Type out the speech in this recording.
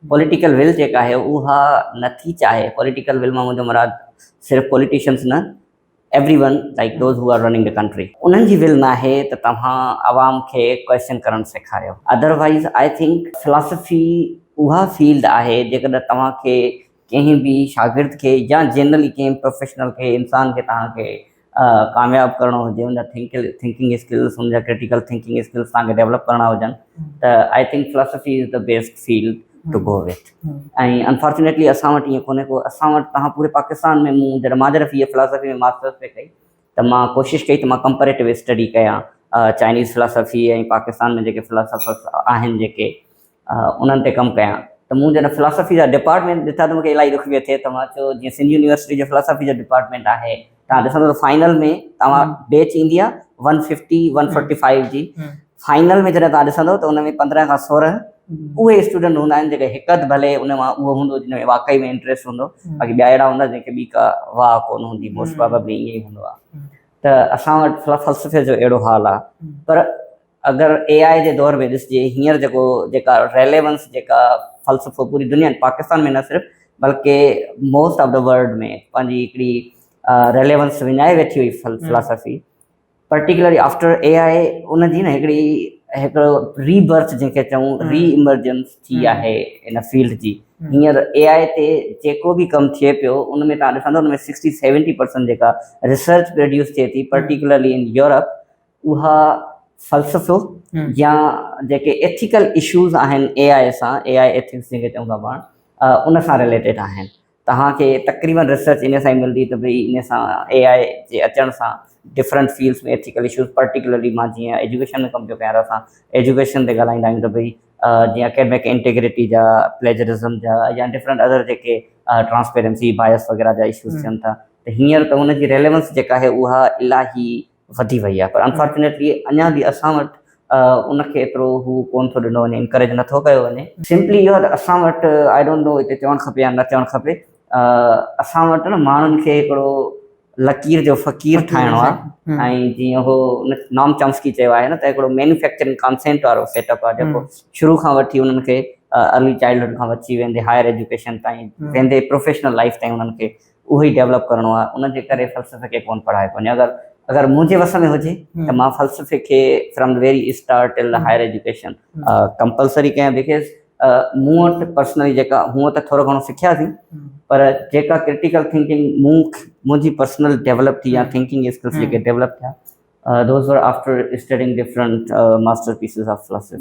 Political विल जेका आहे उहा नथी चाहे। पॉलिटिकल विल मां मुंहिंजो मुराद सिर्फ़ु पॉलिटिशियंस न, everyone like those who are running the country, उन्हनि जी विल न आहे त तव्हां आवाम खे क्वेश्चन करणु सेखारियो। अदरवाइज़ आई थिंक फिलॉसफी उहा फील्ड आहे जेकॾहिं तव्हांखे कंहिं बि शागिर्द खे या जनरली कंहिं प्रोफेशनल खे इंसान खे तव्हांखे कामयाबु करिणो हुजे, उनजा थिंकिंग स्किल्स, उनजा क्रिटिकल थिंकिंग स्किल्स तव्हांखे डेवलप करणा हुजनि त I think philosophy is the best field to go with. ऐं अनफॉर्चुनेटली असां वटि ईअं कोन्हे को। असां वटि तव्हां पूरे पाकिस्तान में मां जॾहिं हीअ फिलॉसफी में मास्टर्स पे कई त मां कोशिशि कई त मां कंपेरेटिव स्टडी कयां चाइनीज़ फिलॉसफी ऐं पाकिस्तान में जेके फिलॉसफर्स आहिनि जेके उन्हनि ते कमु कयां। त मूं जॾहिं फिलॉसफी जा डिपार्टमेंट ॾिठा त मूंखे इलाही दुख पियो थिए। त मां चयो जीअं सिंध यूनिवर्सिटी जो फिलॉसफी जो डिपार्टमेंट आहे, तव्हां ॾिसंदो त फाइनल में तव्हां बैच ईंदी आहे 150 145 जी, फाइनल में जॾहिं तव्हां ॾिसंदो त उन में 15 खां 16 उहे स्टूडेंट हूंदा आहिनि जेके हिकु अधु भले उन मां उहो हूंदो जिन में वाक़ई में इंट्रस्ट हूंदो, बाक़ी ॿिया अहिड़ा हूंदा जंहिंखे ॿी का वाह कोन हूंदी, मोस्ट प्रोबेबली ईअं ई हूंदो आहे। त असां वटि फ़लसफ़े जो अहिड़ो हाल आहे। पर अगरि AI जे दौर में ॾिसिजे हींअर जेका रेलेवेंस जेका फ़लसफ़ो पूरी दुनिया पाकिस्तान में न सिर्फ़ु बल्कि मोस्ट ऑफ द वर्ल्ड में पंहिंजी हिकिड़ी रेलेवेंस विञाए वेठी हुई फिलॉसफी, पर्टिकुलरली आफ्टर AI उनजी न हिकिड़ो रीबर्थ जंहिंखे चऊं, री इमर्जेंस थी आहे इन फील्ड जी। हींअर AI ते जेको बि कमु थिए पियो उन में तव्हां ॾिसंदो उन में 60-70% जेका रिसर्च प्रोड्यूस थिए थी पर्टिकुलरली इन यूरोप, उहा फ़लसफ़ो या जेके एथिकल इशूज़ आहिनि AI सां, AI एथिक्स जंहिंखे चऊं था पाण, उन सां रिलेटेड आहिनि। तव्हांखे तक़रीबन रिसर्च इन सां ई मिलंदी त भई इन सां AI जे अचण सां डिफरेंट फील्ड्स में एथिकल इशूज़, पर्टिकुलरली मां जीअं एजुकेशन में कमु पियो कयां त असां एजुकेशन ते ॻाल्हाईंदा आहियूं त भई जीअं अकेडमिक इंटीग्रिटी जा, प्लेजरिज़म जा या डिफरेंट अदर जेके ट्रांसपेरेंसी बायस वग़ैरह जा इशूज़ थियनि था, त हींअर त हुनजी रेलेवेंस जेका आहे उहा इलाही वधी वई आहे। पर अनफॉर्चुनेटली अञा बि असां वटि उनखे एतिरो हू कोन थो ॾिनो वञे, इनकरेज नथो कयो वञे। सिंपली इहो आहे त असां वटि आई डोंट नो हिते चवणु खपे या न चवणु खपे, असां वटि न माण्हुनि खे हिकिड़ो लकीर जो फ़क़ीर ठाहिणो आहे। ऐं जीअं उहो नॉम चॉम्स्की चयो आहे न त हिकिड़ो मैन्युफैक्चरिंग कॉन्सेंट वारो सेटअप आहे जेको शुरू खां वठी उन्हनि खे अर्ली चाइल्डहुड खां अची वेंदे हायर एजुकेशन ताईं वेंदे प्रोफेशनल लाइफ ताईं उन्हनि खे उहो ई डेवलप करिणो आहे। उनजे करे फ़लसफ़े खे कोन पढ़ाए कोन्हे। अगरि मुंहिंजे वस में हुजे त मां फ़लसफ़े खे from the very start till the higher education compulsory कयां, बिकॉज़ मूं वटि पर्सनली जेका हूअं त थोरो घणो सिखियासीं, पर जेका क्रिटिकल थिंकिंग मुंहिंजी पर्सनल डेवलप थी या थिंकिंग स्किल्स जेके डेवलप थिया, दोज़ वर after studying different master pieces of philosophy.